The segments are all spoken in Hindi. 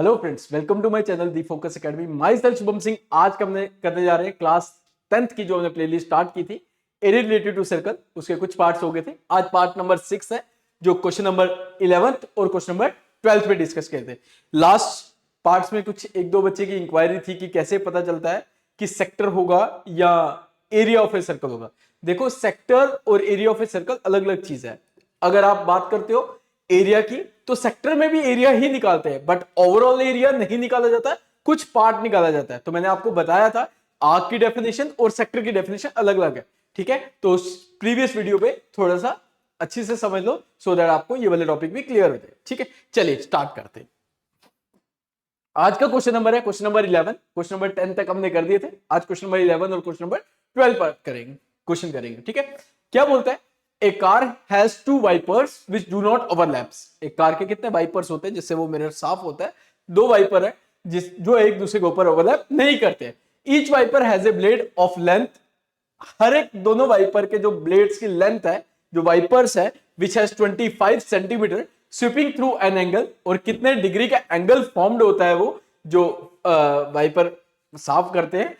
Hello friends, welcome to my channel the focus academy. Myself Shubham Singh. आज का हमने करने जा रहे हैं क्लास 10th की जो हमने प्लेलिस्ट स्टार्ट की थी एरिया रिलेटेड टू सर्कल, उसके कुछ पार्ट्स हो गए थे। आज पार्ट नंबर 6 है जो क्वेश्चन नंबर 11th और क्वेश्चन नंबर 12th पे डिस्कस किए थे। लास्ट पार्ट्स में कुछ एक दो बच्चे की इंक्वायरी थी कि कैसे पता चलता है कि सेक्टर होगा या एरिया ऑफ ए सर्कल होगा। देखो, सेक्टर और एरिया ऑफ ए सर्कल अलग अलग चीज है। अगर आप बात करते हो एरिया की तो सेक्टर में भी एरिया ही निकालते हैं, बट ओवरऑल एरिया नहीं निकाला जाता, कुछ पार्ट निकाला जाता है। तो मैंने आपको बताया था आर्क की डेफिनेशन और सेक्टर की डेफिनेशन अलग अलग है, ठीक है। तो प्रीवियस वीडियो पे थोड़ा सा अच्छी से समझ लो सो दैट आपको ये वाले टॉपिक भी क्लियर हो जाए, ठीक है। चलिए स्टार्ट करते हैं। आज का क्वेश्चन नंबर है क्वेश्चन नंबर 11। क्वेश्चन नंबर 10 तक हमने कर दिए थे। आज क्वेश्चन नंबर 11 और क्वेश्चन नंबर 12 पर करेंगे, ठीक है। क्या बोलता है? A car has two wipers which do not overlaps. एक कार के कितने वाइपर्स होते हैं जिससे वो मिरर साफ होता है? दो वाइपर है जो एक दूसरे के ऊपर ओवरलैप नहीं करते। Each wiper has a blade of length. हर एक दोनों वाइपर के जो ब्लेड्स की लेंथ है, जो वाइपर्स है, which has 25 centimetre sweeping through an angle. और कितने डिग्री का एंगल फॉर्म्ड होता है वो जो वाइपर साफ करते हैं?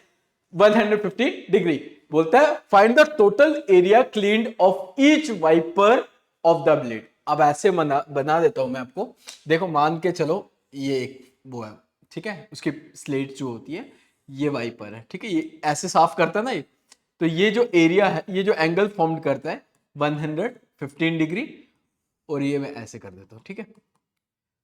150 डिग्री। बोलता है find the total area cleaned of each wiper of the blade. अब ऐसे बना देता हूं मैं आपको। देखो, मान के चलो ये एक वो है, ठीक है, उसकी स्लेट जो होती है ये वाइपर है, ठीक है। ये ऐसे साफ करता है ना ये, तो ये जो एरिया है, ये जो एंगल फॉर्म करता है 115 डिग्री, और ये मैं ऐसे कर देता हूं, ठीक है।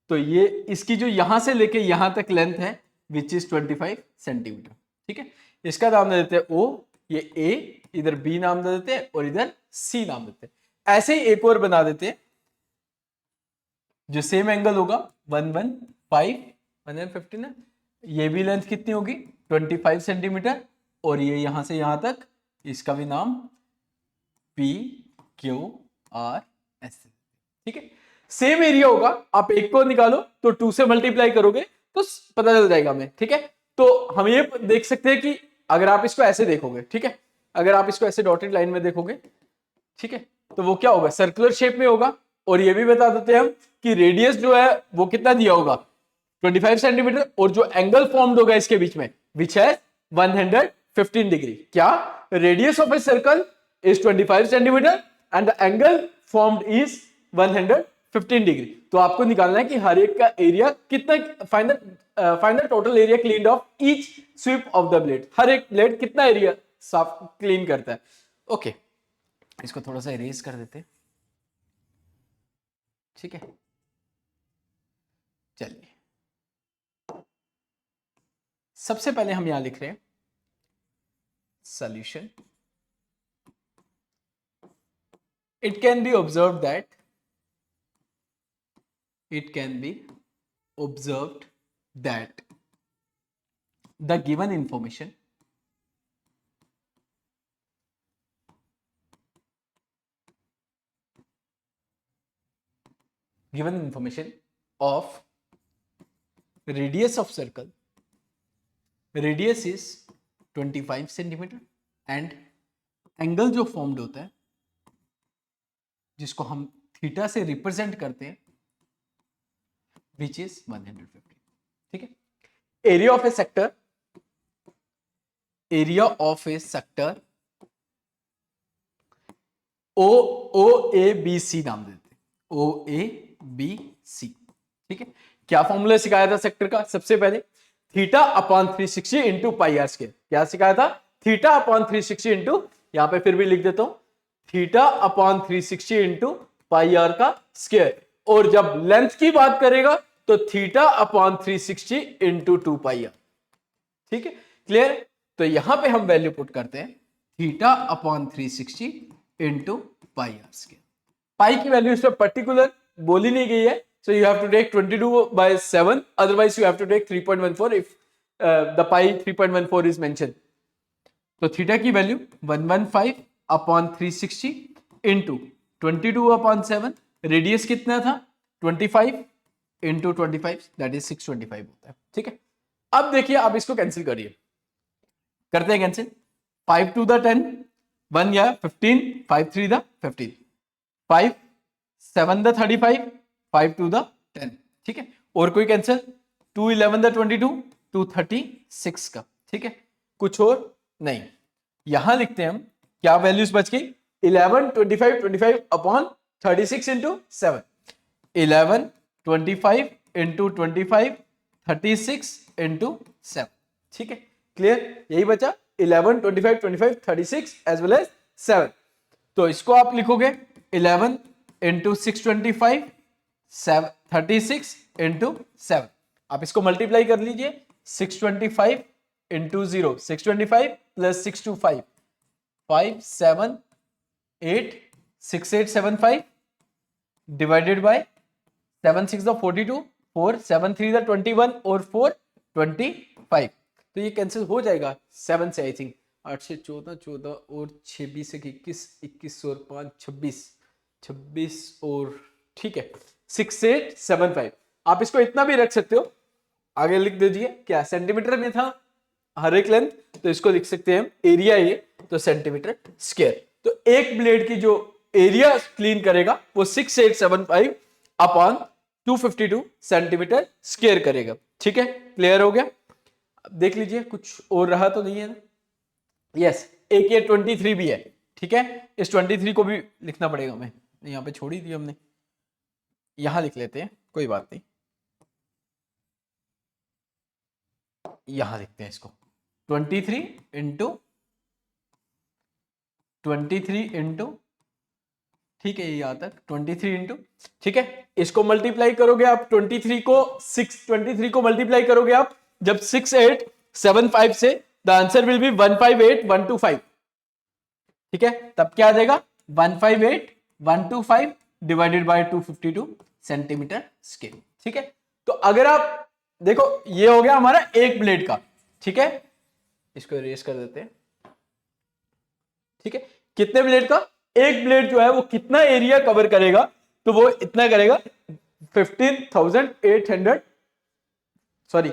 तो ये इसकी जो यहां से लेके यहां तक लेंथ है विच इज 25 सेंटीमीटर, ठीक है। इसका नाम दे देते हैं ओ, ये ए, इधर बी नाम दे देते हैं और इधर सी नाम देते हैं। ऐसे ही एक और बना देते हैं जो सेम एंगल होगा 115 है। ये भी लेंथ कितनी होगी? 25 सेंटीमीटर। और ये यहां से यहां तक, इसका भी नाम पी क्यू आर एस, ठीक है। सेम एरिया होगा। आप एक को निकालो तो 2 से मल्टीप्लाई करोगे तो पता चल जाएगा हमें, ठीक है। तो हम ये देख सकते हैं कि अगर आप इसको ऐसे देखोगे, ठीक है, अगर आप इसको ऐसे डॉटेड लाइन में देखोगे, ठीक है, तो वो क्या होगा? सर्कुलर शेप में होगा। और ये भी बता देते हैं हम कि रेडियस जो है वो कितना दिया होगा? 25 सेंटीमीटर। और जो एंगल फॉर्म्ड होगा इसके बीच में विच है 115 डिग्री। क्या? Radius of a circle is 25 centimetre and the angle formed is 115 degree. तो आपको निकालना है कि हर एक का एरिया कितना, find the total area cleaned of each sweep of the blade. हर एक ब्लेड कितना एरिया साफ क्लीन करता है। ओके, इसको थोड़ा सा इरेज कर देते, ठीक है। चलिए, सबसे पहले हम यहां लिख रहे हैं solution. It can be observe that the given information of radius of circle, radius is 25 centimetre and angle जो फॉर्म्ड होता है जिसको हम थीटा से रिप्रेजेंट करते हैं विच इज 150, ठीक है। Area of a sector O A B C नाम देते हैं, ओ ए बी सी, ठीक है। क्या फॉर्मूला सिखाया था सेक्टर का? सबसे पहले theta upon 360 into pi r square. क्या सिखाया था? थीटा अपॉन 360 इंटू, यहां पे फिर भी लिख देता हूं, theta upon 360 into pi r का स्क्वायर। और जब लेंथ की बात करेगा तो theta upon 360 into 2 pi r, ठीक है। क्लियर? तो यहां पे हम वैल्यू पुट करते हैं theta upon 360 into pi r square. Pi की वैल्यू इस पर पर्टिकुलर बोली नहीं गई है, so you have to take 22/7, otherwise you have to take 3.14 if the pi 3.14 is mentioned. तो थीटा की वैल्यू 115 अपॉन 360 इंटू 22/7। रेडियस कितना था? 25 इंटू 25, दैट इज 625 होता है, ठीक है। अब देखिए, आप इसको कैंसिल करिए, करते हैं कैंसिल। 5 to the 10, 1 या 15, 5 3 the 15, 5 7 the 35, 5 to the 10, ठीक है। और कोई कैंसिल? 211 द 22, 236 का, ठीक है, कुछ और नहीं। यहां लिखते हैं हम, क्या वैल्यूज बच गई, 11 25 25 अपॉन 36 इंटू 7, 11 25 इंटू 25 36 इंटू 7, ठीक है, क्लियर, यही बचा 11 25 25 36 एज वेल एज 7। तो इसको आप लिखोगे 11 इंटू 625 36 इंटू 7, आप इसको मल्टीप्लाई कर लीजिए, 625 इंटू 0, 625 प्लस 625 578 6875 डिवाइडेड बाय 7 6 42, 4 7 3 21 और 4 25, तो ये कैंसिल हो जाएगा 7 से, आई थिंक 8 से 14 14 और 6 20 से 21 21 और 5 26 26 और ठीक है 6875। आप इसको इतना भी रख सकते हो, आगे लिख दीजिए क्या सेंटीमीटर में था हर एक लेंथ, तो इसको लिख सकते हैं एरिया ये, तो सेंटीमीटर स्क्वायर। तो एक ब्लेड की जो एरिया क्लीन करेगा वो 6875 अपॉन 252 सेंटीमीटर स्क्वायर करेगा, ठीक है, क्लियर हो गया। देख लीजिए कुछ और रहा तो नहीं है ना, यस, एक ये 23 भी है, ठीक है, इस 23 को भी लिखना पड़ेगा, मैं यहाँ पे छोड़ ही दी हमने, यहां लिख लेते हैं, कोई बात नहीं, यहां लिखते हैं इसको 23 इंटू 23 इंटू, ठीक है, यहाँ तक 23 इंटू, ठीक है, इसको मल्टीप्लाई करोगे आप 23 को 23 को मल्टीप्लाई करोगे आप जब 6875 से, द आंसर विल बी 158125, ठीक है, तब क्या आ जाएगा 158125 डिवाइडेड बाय 252 सेंटीमीटर स्क्वायर, ठीक है। तो अगर आप देखो ये हो गया हमारा एक ब्लेड का, ठीक है, इसको इरेज कर देते हैं, ठीक है, कितने ब्लेड का, एक ब्लेड जो है वो कितना एरिया कवर करेगा, तो वो इतना करेगा 15,800 सॉरी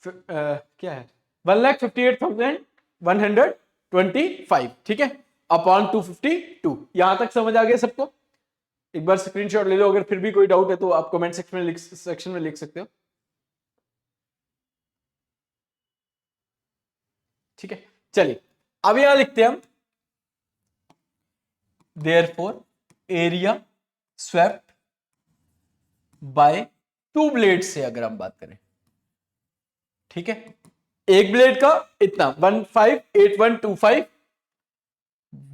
क्या है 1,58,125, ठीक है, अपॉन 252। यहां तक समझ आ गया सबको, एक बार स्क्रीनशॉट ले लो, अगर फिर भी कोई डाउट है तो आप कमेंट सेक्शन में लिख सकते हो, ठीक है। चलिए अब यहां लिखते हैं हम therefore area swept by two blade से अगर हम बात करें, ठीक है, एक ब्लेड का इतना 158125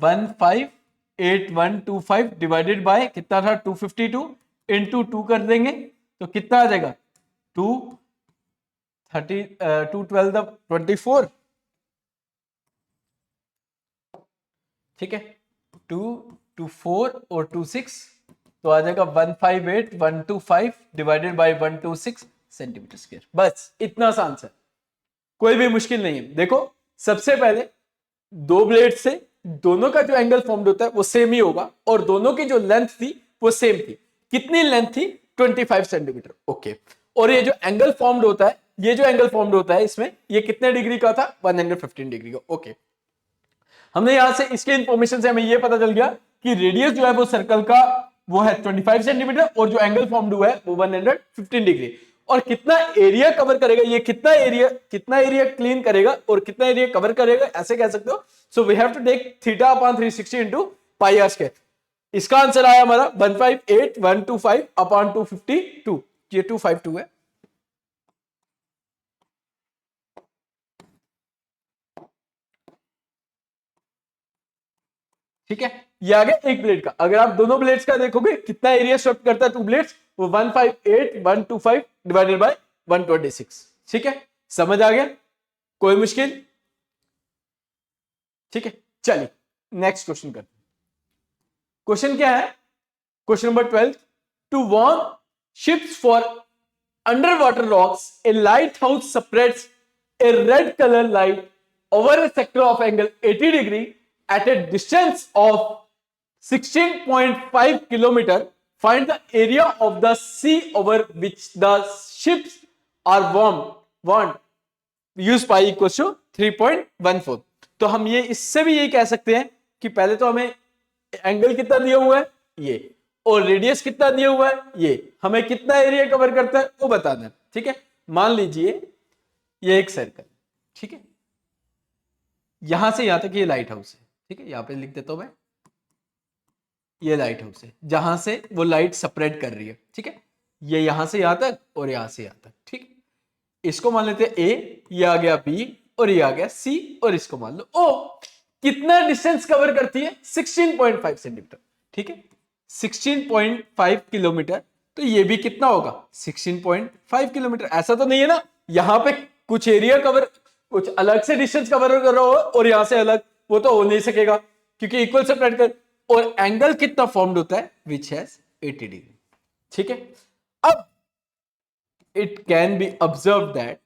158125 डिवाइडेड बाय कितना था 252 इंटू 2 कर देंगे तो कितना आ जाएगा 212 24, ठीक है, 2 2 4 और 2 6, तो आ जाएगा 158125 डिवाइडेड बाय 126 सेंटीमीटर स्क्वायर, बस इतना सा आंसर, कोई भी मुश्किल नहीं है। देखो सबसे पहले दो ब्लेड से दोनों का जो एंगल फॉर्म्ड होता है वो सेम ही होगा, और दोनों की जो लेंथ थी वो सेम थी, कितनी लेंथ थी 25 सेंटीमीटर, ओके, और ये जो एंगल फॉर्म्ड होता है, ये जो एंगल फॉर्म्ड होता है इसमें ये कितने डिग्री का था 115 डिग्री का, ओके। हमने यहां से इसके इंफॉर्मेशन से हमें ये पता चल गया कि रेडियस जो है वो सर्कल का वो है 25 सेंटीमीटर और जो एंगल फॉर्म्ड हुआ है वो 115 डिग्री, और कितना एरिया कवर करेगा, ये कितना एरिया क्लीन करेगा और कितना एरिया कवर करेगा, ऐसे कह सकते हो। So we have to take theta upon 360 into pi r square. इसका आंसर आया हमारा 158125 अपॉन 252, ये 252 है, ठीक है, ये आ गया एक ब्लेड का। अगर आप दोनों ब्लेड्स का देखोगे कितना एरिया स्वेप्ट करता है टू ब्लेड्स, वो 158125 डिवाइडेड बाय 126, ठीक है, समझ आ गया, कोई मुश्किल, ठीक है। चलिए नेक्स्ट क्वेश्चन करते हैं। क्वेश्चन क्या है, question number 12, to warn ships for underwater rocks a lighthouse spreads a red color light over a sector of angle 80 degree at a distance of 16.5 kilometer. Find the area of the sea over which the ships are warned. Use pi equals to 3.14. तो हम ये इससे भी यही कह सकते हैं कि पहले तो हमें एंगल कितना दिया हुआ है ये, और रेडियस कितना दिया हुआ है ये, हमें कितना एरिया कवर करता है वो बताना है, ठीक है। मान लीजिए ये एक सर्कल, ठीक है, यहां से यहां तक ये लाइट हाउस है, ठीक है, यहां पे लिख देता हूं मैं, ये लाइट हाउस है जहां से वो लाइट स्प्रेड कर रही है, ठीक है, ये यहां से यहां तक और यहां से यहां तक, ठीक है। इसको मान लेते हैं ए, ये आ गया बी और ये आ गया सी, और इसको मान लो ओ। कितना डिस्टेंस कवर करती है? 16.5 सेंटीमीटर, ठीक है, 16.5 किलोमीटर। तो ये भी कितना होगा? 16.5 किलोमीटर। ऐसा तो नहीं है ना यहां पे कुछ एरिया कवर, कुछ अलग से डिस्टेंस कवर कर रहा हो और यहां से अलग, वो तो हो नहीं सकेगा क्योंकि इक्वल सेपरेट कर। और एंगल कितना फॉर्म्ड होता है? विच हैज 80 डिग्री, ठीक है। अब it can be observe that,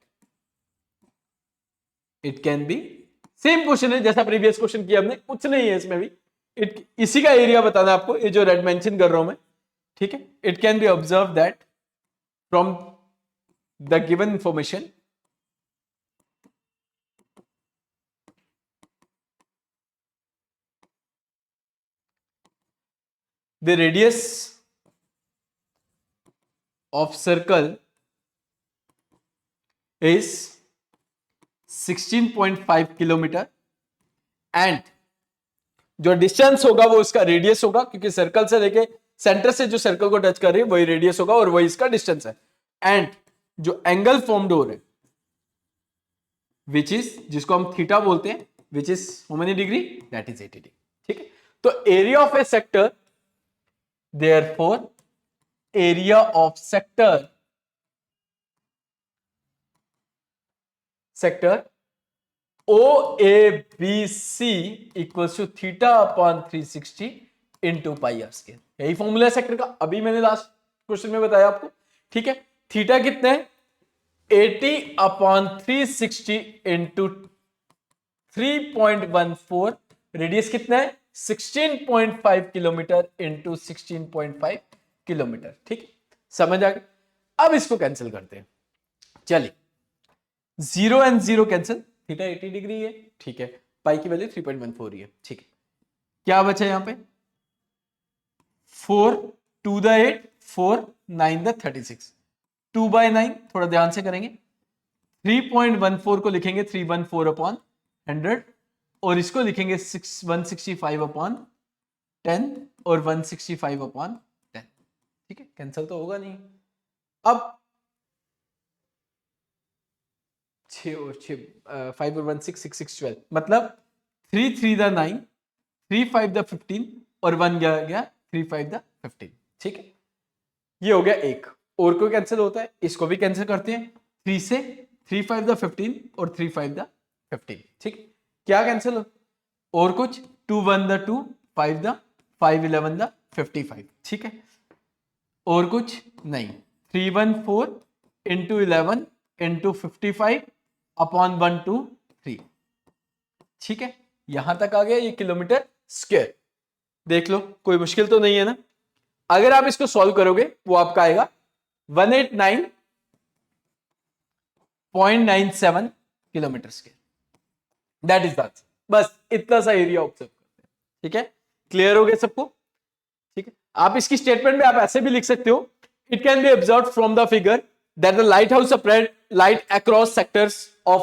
it can be, same question है जैसा प्रीवियस क्वेश्चन किया हमने, कुछ नहीं है इसमें भी, इसी का एरिया बताना है आपको, ये जो रेड मेंशन कर रहा हूं मैं, ठीक है। It can be observe that from the given information the radius of circle is 16.5 kilometre and जो डिस्टेंस होगा वो इसका रेडियस होगा, क्योंकि सर्कल से लेके सेंटर से जो सर्कल को टच कर रही है वही रेडियस होगा और वही इसका डिस्टेंस है। एंड जो एंगल फॉर्म्ड हो रहे विच इज, जिसको हम थीटा बोलते हैं, which is how many degree? That is 80 degree, ठीक है। तो area of a sector, therefore area of sector OABC equals to theta upon 360 into pi r square। यही फॉर्मूला है सेक्टर का, अभी मैंने लास्ट क्वेश्चन में बताया आपको, ठीक है। थीटा कितना है? 80 अपॉन 360 इंटू 3.14, रेडियस कितना है? 16.5 किलोमीटर इंटू 16.5 किलोमीटर, ठीक है, समझ आ गया। अब इसको कैंसिल करते हैं, चलिए, 0 एंड 0 कैंसिल, थीटा 80 डिग्री है, ठीक है, पाई की वैल्यू 3.14 है, ठीक है। क्या बचा यहां पे? 4 2 द 8, 4 9 द 36, 2 बाय 9, थोड़ा ध्यान से करेंगे, 3.14 को लिखेंगे 314 अपॉन 100 और इसको लिखेंगे 165 अपॉन 10 और 165 अपॉन 10, ठीक है, कैंसिल तो होगा नहीं। अब 6 और 6 5 और 1 6 6 6 12, मतलब 3 3 द 9, 3 5 द 15 और 1 गया 3 5 द 15, ठीक है। ये हो गया एक, और कोई कैंसिल होता है, इसको भी कैंसिल करते हैं, 3 से 3 5 द 15 और 3 5 द 15, ठीक है। क्या कैंसिल हो? और कुछ 2 1 द 2, 5 द 5 11 द 55, ठीक है। और कुछ नहीं, 3 1 4 इंटू 11 इंटू 55 अपॉन 1 2 3, ठीक है। यहां तक आ गया ये किलोमीटर स्क्वायर। देख लो, कोई मुश्किल तो नहीं है ना। अगर आप इसको सॉल्व करोगे वो आपका आएगा 189.97 kilometre square, that is the answer. बस इतना सा एरिया ऑब्जर्व करते हैं, ठीक है। क्लियर हो गया सबको? ठीक है। आप इसकी स्टेटमेंट में आप ऐसे भी लिख सकते हो, it can be observed from the figure that the light house spread light across sectors of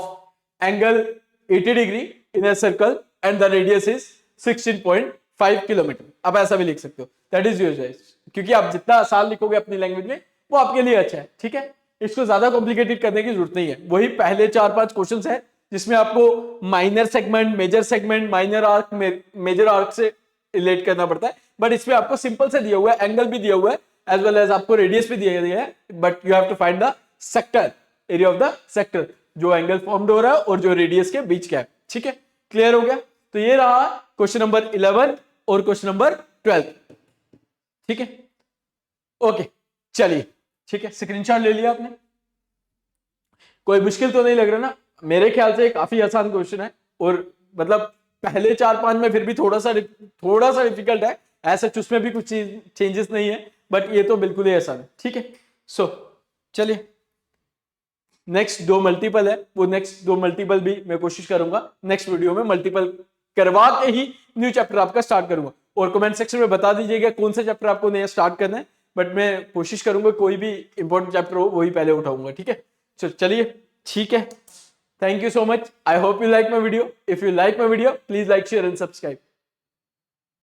angle 80 degree in a circle and the radius is 16.5 kilometre. आप ऐसा भी लिख सकते हो, दैट इज योर चॉइस, क्योंकि आप जितना आसान लिखोगे अपनी लैंग्वेज में वो आपके लिए अच्छा है, ठीक है। इसको ज्यादा कॉम्प्लिकेटेड करने की जरूरत नहीं है। वही पहले 4-5 क्वेश्चंस है जिसमें आपको minor segment, major segment, minor arc, major arc से रिलेट करना पड़ता है, बट इसमें आपको सिंपल से दिया हुआ है, एंगल भी दिया हुआ है एज वेल एज आपको रेडियस भी दिया गया है, but you have to find the sector, area of the sector, जो एंगल फॉर्म्ड हो रहा है और जो रेडियस के बीच का है, ठीक है। क्लियर हो गया? तो ये रहा क्वेश्चन नंबर 11 और क्वेश्चन नंबर 12, ठीक है। ओके, चलिए, ठीक है, स्क्रीनशॉट ले लिया आपने? कोई मुश्किल तो नहीं लग रहा ना? मेरे ख्याल से काफी आसान क्वेश्चन है, और मतलब पहले 4-5 में फिर भी थोड़ा सा डिफिकल्ट है, ऐसा उसमें भी कुछ चेंजेस नहीं है, बट ये तो बिल्कुल ही आसान है, ठीक है। सो चलिए, नेक्स्ट 2 मल्टीपल है, वो नेक्स्ट 2 मल्टीपल भी मैं कोशिश करूंगा नेक्स्ट वीडियो में मल्टीपल करवा के ही न्यू चैप्टर आपका स्टार्ट करूंगा। और कमेंट सेक्शन में बता दीजिएगा कौन सा चैप्टर आपको नया स्टार्ट करना है, बट मैं कोशिश करूंगा कोई भी इंपॉर्टेंट चैप्टर हो वही पहले उठाऊंगा, ठीक है। चलिए ठीक है, thank you so much. I hope you like my video. If you like my video please like share and subscribe.